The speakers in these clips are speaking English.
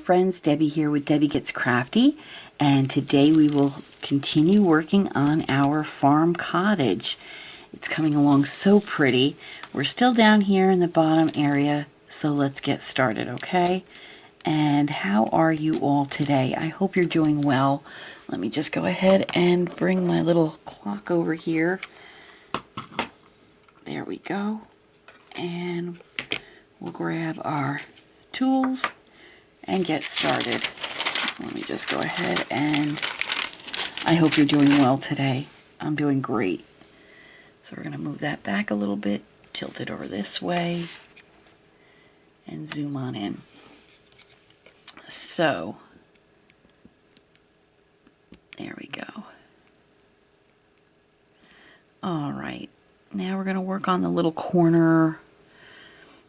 friends, Debbie here with Debbie Gets Crafty, and today we will continue working on our farm cottage. It's coming along so pretty. We're still down here in the bottom area, so let's get started, okay? And how are you all today? I hope you're doing well. Let me just go ahead and bring my little clock over here. There we go. And we'll grab our tools and get started. Let me just go ahead and I hope you're doing well today. I'm doing great. So we're going to move that back a little bit, tilt it over this way, and zoom on in. So, there we go. Alright, now we're going to work on the little corner.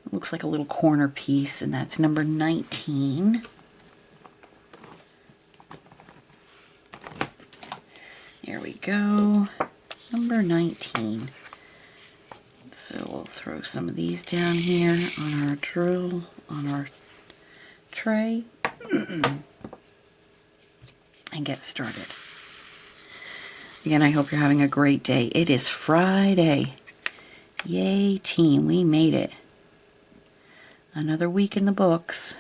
It looks like a little corner piece, and that's number 19. There we go. Number 19. So we'll throw some of these down here on our drill, on our tray, and get started. Again, I hope you're having a great day. It is Friday. Yay, team, we made it. Another week in the books.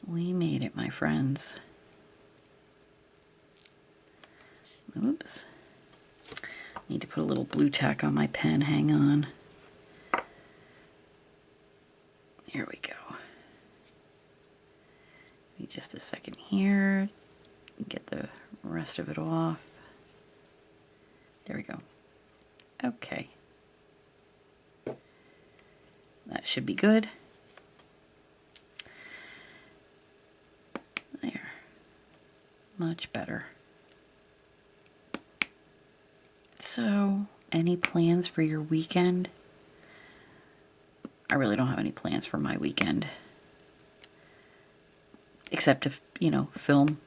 We made it, my friends. Oops. Need to put a little blue tack on my pen. Hang on. Here we go. Give me just a second here. Get the rest of it off. There we go. Okay. That should be good. There. Much better. So, any plans for your weekend? I really don't have any plans for my weekend. Except to, you know, film.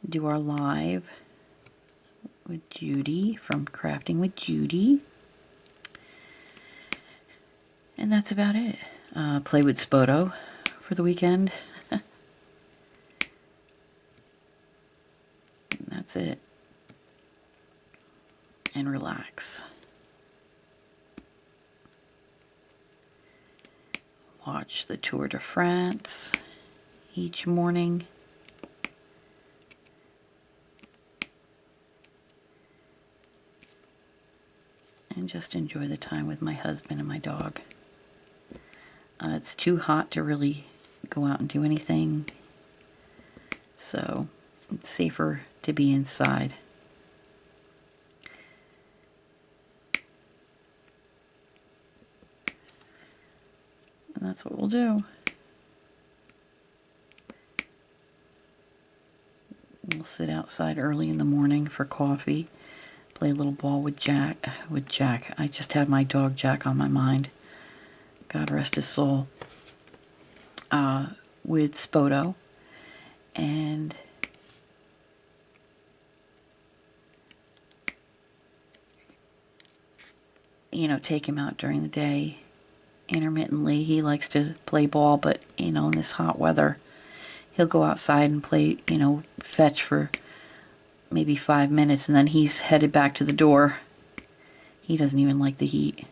Do our live with Judy from Crafting with Judy. And that's about it. Play with Spoto for the weekend. That's it. And relax. Watch the Tour de France each morning. And just enjoy the time with my husband and my dog. It's too hot to really go out and do anything, so it's safer to be inside. And that's what we'll do. We'll sit outside early in the morning for coffee. Play a little ball with Jack. I just have my dog Jack on my mind. God rest his soul. With Spoto. And you know, take him out during the day. Intermittently, he likes to play ball, but you know, in this hot weather, he'll go outside and play, you know, fetch for maybe 5 minutes, and then he's headed back to the door. He doesn't even like the heat.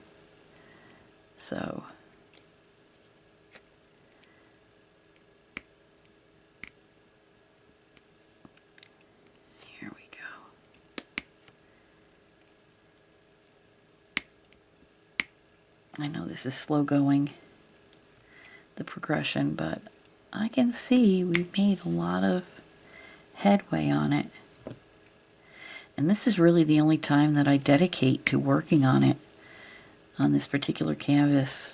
So here we go. I know this is slow going, the progression, but I can see we've made a lot of headway on it. And this is really the only time that I dedicate to working on it, on this particular canvas.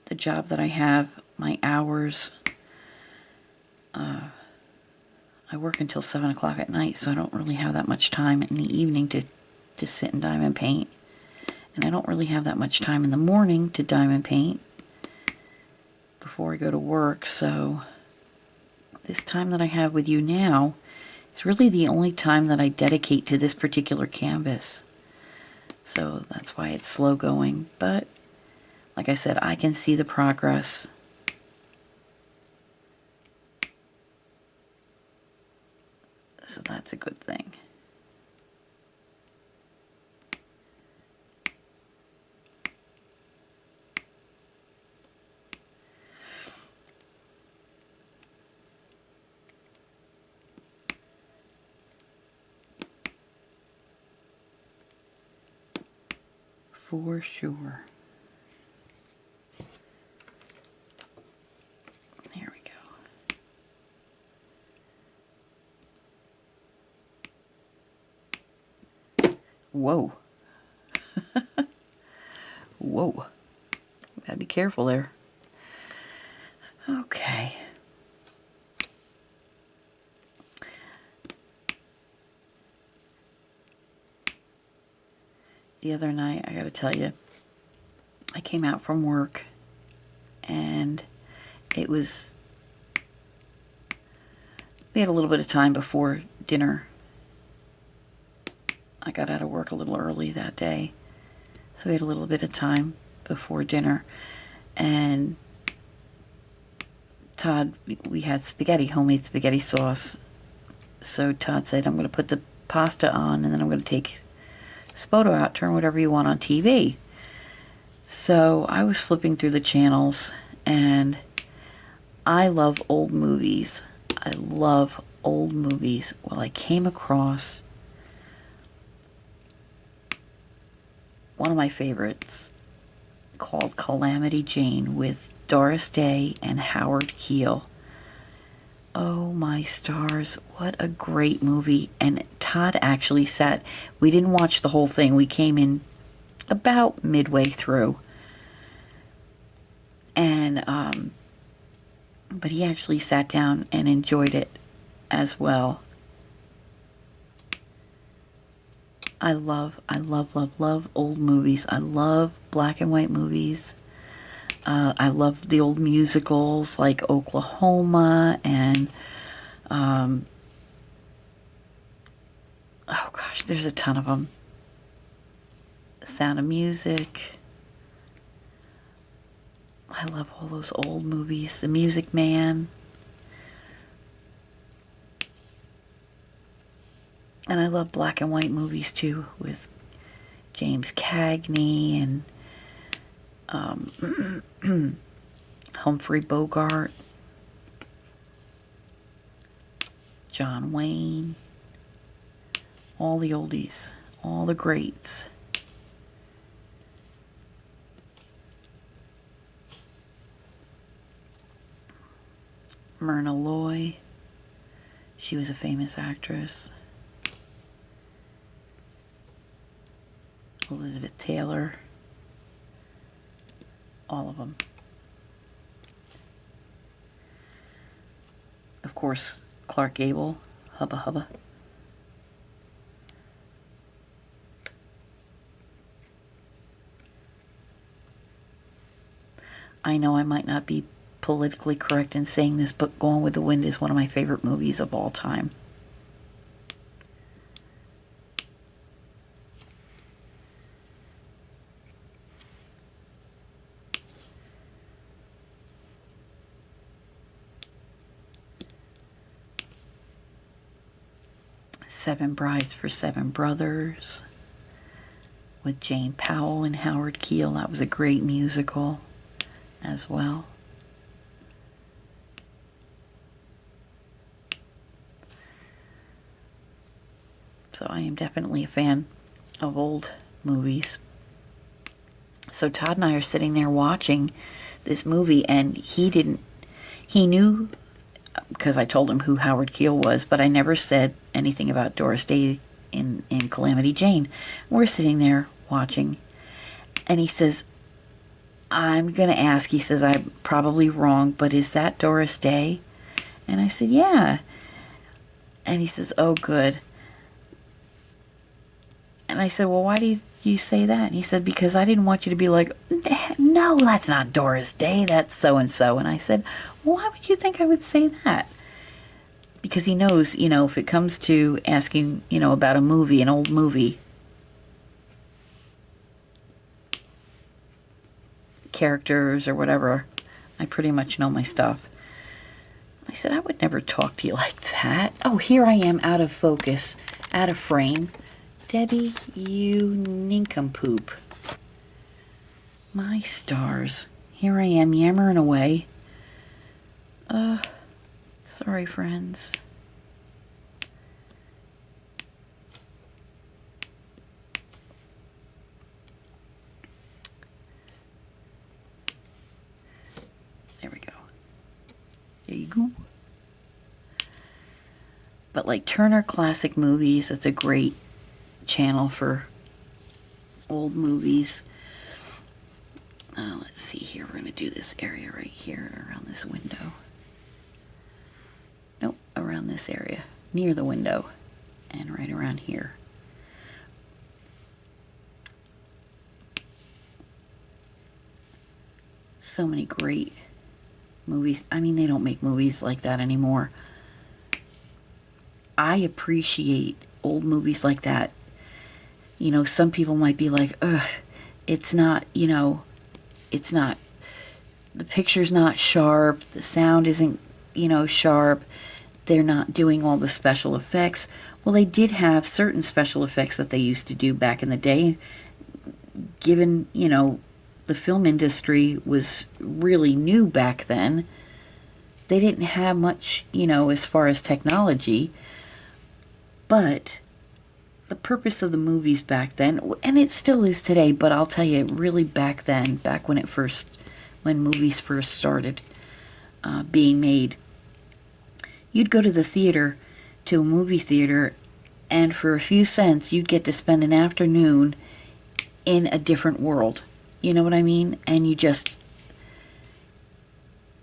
The job that I have, my hours, I work until 7 o'clock at night, so I don't really have that much time in the evening to sit and diamond paint. And I don't really have that much time in the morning to diamond paint before I go to work, so this time that I have with you now It's really the only time that I dedicate to this particular canvas. So that's why it's slow going. But like I said, I can see the progress. So that's a good thing. For sure. There we go. Whoa. Whoa. Gotta be careful there. Okay. The other night, I gotta tell you, I came out from work and we had a little bit of time before dinner. I got out of work a little early that day, so we had a little bit of time before dinner. And Todd, we had spaghetti, homemade spaghetti sauce. So Todd said, I'm going to put the pasta on and then I'm going to take this photo out, turn whatever you want on TV. So I was flipping through the channels, and I love old movies. I love old movies. Well, I came across one of my favorites called Calamity Jane with Doris Day and Howard Keel. Oh my stars, what a great movie. And Todd actually we didn't watch the whole thing. We came in about midway through. And, but he actually sat down and enjoyed it as well. I love old movies. I love black and white movies. I love the old musicals like Oklahoma and, oh gosh, there's a ton of them. Sound of Music. I love all those old movies. The Music Man. And I love black and white movies too, with James Cagney and Humphrey Bogart, John Wayne, all the oldies, all the greats. Myrna Loy, she was a famous actress. Elizabeth Taylor, all of them. Of course, Clark Gable, Hubba Hubba. I know I might not be politically correct in saying this, but Gone with the Wind is one of my favorite movies of all time. Seven Brides for Seven Brothers with Jane Powell and Howard Keel. That was a great musical as well. So I am definitely a fan of old movies. So Todd and I are sitting there watching this movie, and he knew, because I told him who Howard Keel was, but I never said anything about Doris Day in Calamity Jane. We're sitting there watching, and he says, I'm going to ask, he says, I'm probably wrong, but is that Doris Day? And I said, yeah. And he says, oh, good. And I said, well, why do you say that? And he said, because I didn't want you to be like, no, that's not Doris Day, that's so-and-so. And I said, why would you think I would say that? because he knows, you know, if it comes to asking, you know, about a movie, an old movie, characters or whatever, I pretty much know my stuff. I said, I would never talk to you like that. Oh, here I am, out of focus, out of frame. Debbie, you nincompoop. My stars. Here I am, yammering away. Sorry, friends. There we go. There you go. But like Turner Classic Movies, that's a great channel for old movies. Let's see here. We're going to do this area right here around this window. Nope, around this area, near the window, and right around here. So many great movies. I mean, they don't make movies like that anymore. I appreciate old movies like that. You know, some people might be like, ugh, it's not, you know, it's not, the picture's not sharp, the sound isn't, you know, sharp, they're not doing all the special effects. Well, they did have certain special effects that they used to do back in the day. Given, you know, the film industry was really new back then, they didn't have much, you know, as far as technology. But the purpose of the movies back then, and it still is today, but I'll tell you, really back then, back when movies first started being made, you'd go to the theater, to a movie theater, and for a few cents, you'd get to spend an afternoon in a different world. You know what I mean? And you just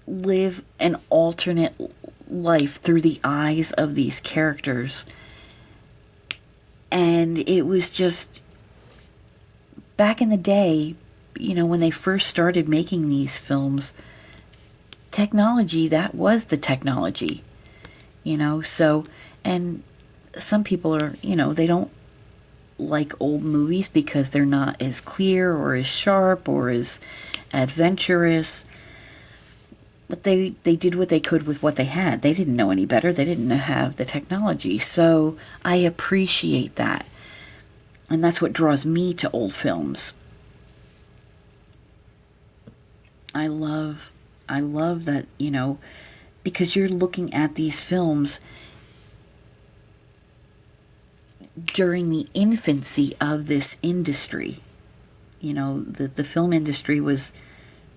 live an alternate life through the eyes of these characters. And it was just, back in the day, you know, when they first started making these films, technology, that was the technology, you know. So, and some people are, you know, they don't like old movies because they're not as clear or as sharp or as adventurous. But they did what they could with what they had. They didn't know any better. They didn't have the technology. So I appreciate that. And that's what draws me to old films. I love that, you know, because you're looking at these films during the infancy of this industry. You know, the film industry was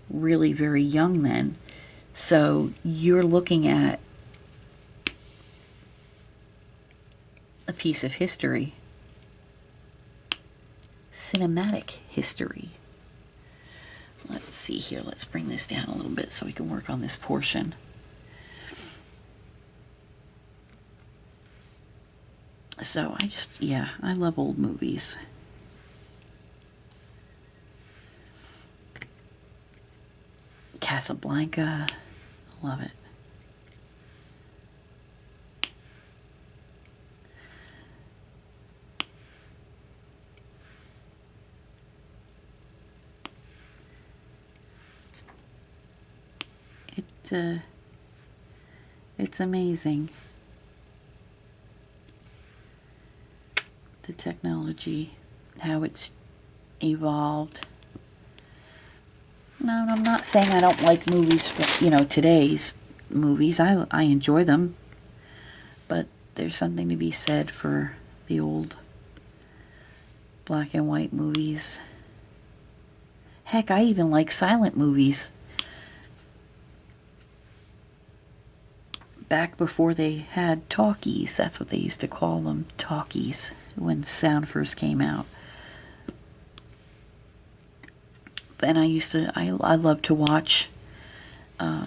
really very young then. So you're looking at a piece of history, cinematic history. Let's see here. Let's bring this down a little bit so we can work on this portion. So I love old movies. Casablanca, love it. It's amazing, the technology, how it's evolved. No, I'm not saying I don't like movies from, you know, today's movies. I enjoy them. But there's something to be said for the old black and white movies. Heck, I even like silent movies. Back before they had talkies, that's what they used to call them, talkies, when sound first came out. And I love to watch,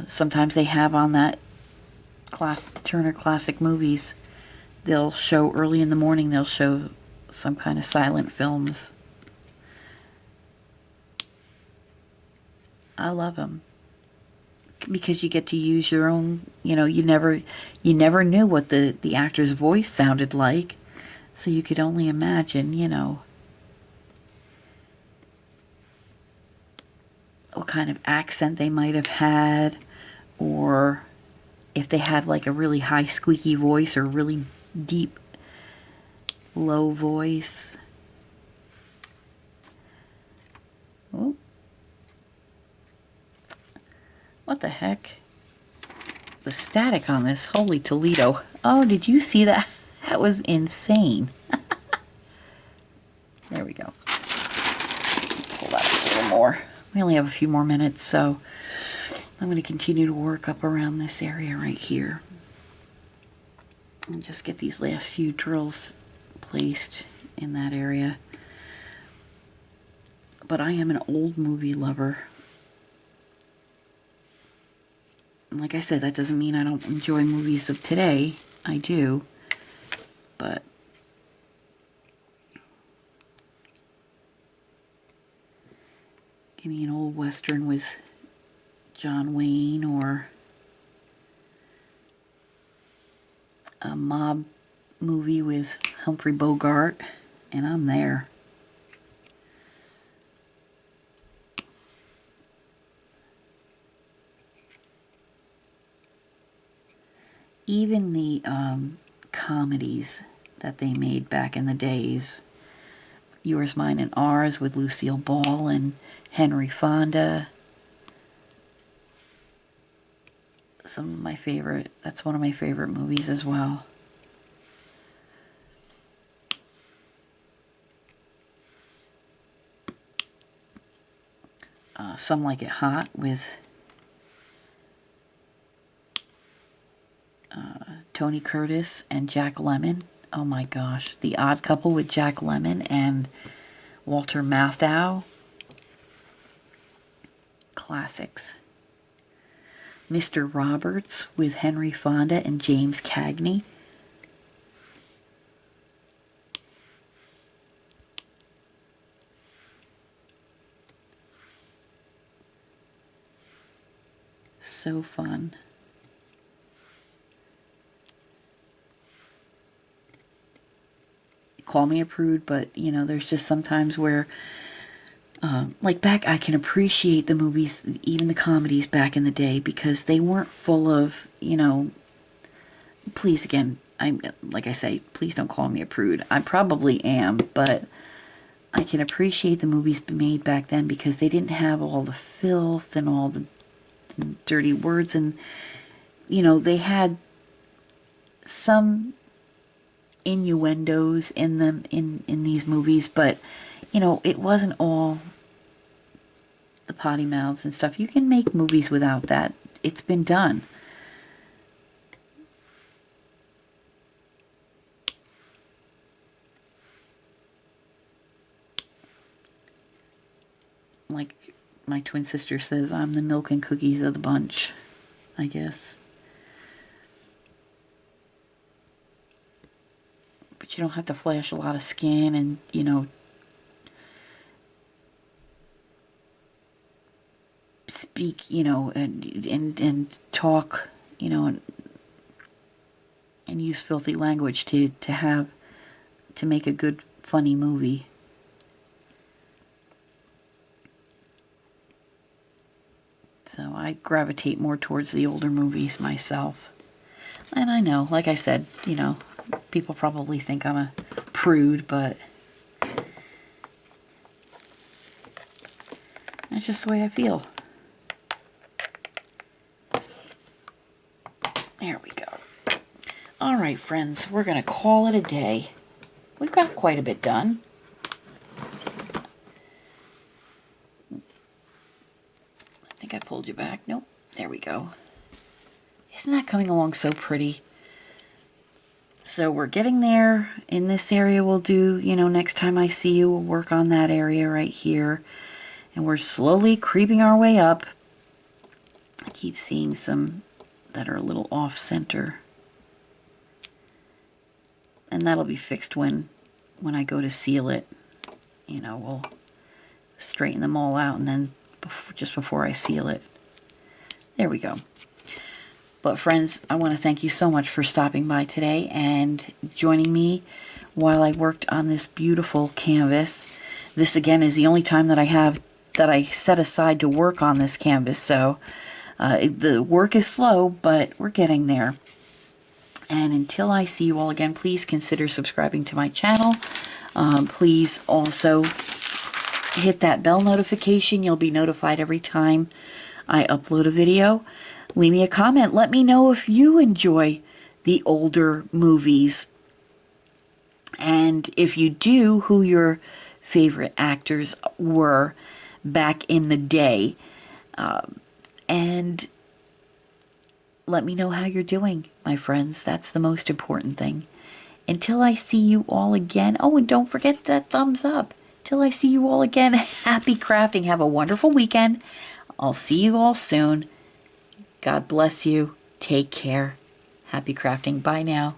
sometimes they have on that Turner Classic Movies, they'll show early in the morning, they'll show some kind of silent films. I love them. because you get to use your own, you never knew what the actor's voice sounded like, so you could only imagine, what kind of accent they might have had, or if they had like a really high squeaky voice or really deep low voice. Oh, what the heck? The static on this, holy Toledo. Oh, did you see that? That was insane. There we go. Pull that up a little more. We only have a few more minutes, so I'm going to continue to work up around this area right here. And just get these last few drills placed in that area. But I am an old movie lover. And like I said, that doesn't mean I don't enjoy movies of today. I do. But give me an old Western with John Wayne, or a mob movie with Humphrey Bogart, and I'm there. Even the comedies that they made back in the days, Yours, Mine, and Ours with Lucille Ball and Henry Fonda. Some of my favorite, that's one of my favorite movies as well. Some Like It Hot with Tony Curtis and Jack Lemmon. Oh my gosh. The Odd Couple with Jack Lemmon and Walter Matthau. Classics. Mr. Roberts with Henry Fonda and James Cagney. So fun. Call me a prude, but there's just sometimes where like back, I can appreciate the movies, even the comedies back in the day, because they weren't full of, please, again, like I say, please don't call me a prude. I probably am, but I can appreciate the movies made back then because they didn't have all the filth and all the dirty words, and they had some innuendos in them in these movies, but it wasn't all the potty mouths and stuff. You can make movies without that. It's been done. Like my twin sister says, I'm the milk and cookies of the bunch, I guess. But you don't have to flash a lot of skin and, speak, and talk, and use filthy language to make a good, funny movie. So I gravitate more towards the older movies myself. And I know, like I said, people probably think I'm a prude, but that's just the way I feel. There we go. All right, friends, we're going to call it a day. We've got quite a bit done. I think I pulled you back. Nope. There we go. Isn't that coming along so pretty? So we're getting there. In this area we'll do, next time I see you, we'll work on that area right here. And we're slowly creeping our way up. I keep seeing some that are a little off center. And that'll be fixed when I go to seal it. We'll straighten them all out, and then just before I seal it. There we go. But friends, I want to thank you so much for stopping by today and joining me while I worked on this beautiful canvas. This again is the only time that I set aside to work on this canvas, so the work is slow, but we're getting there. And until I see you all again, please consider subscribing to my channel. Please also hit that bell notification. You'll be notified every time I upload a video. Leave me a comment. Let me know if you enjoy the older movies. And if you do, who your favorite actors were back in the day. And let me know how you're doing, my friends. That's the most important thing. Until I see you all again. Oh, and don't forget that thumbs up. Till I see you all again, happy crafting. Have a wonderful weekend. I'll see you all soon. God bless you. Take care. Happy crafting. Bye now.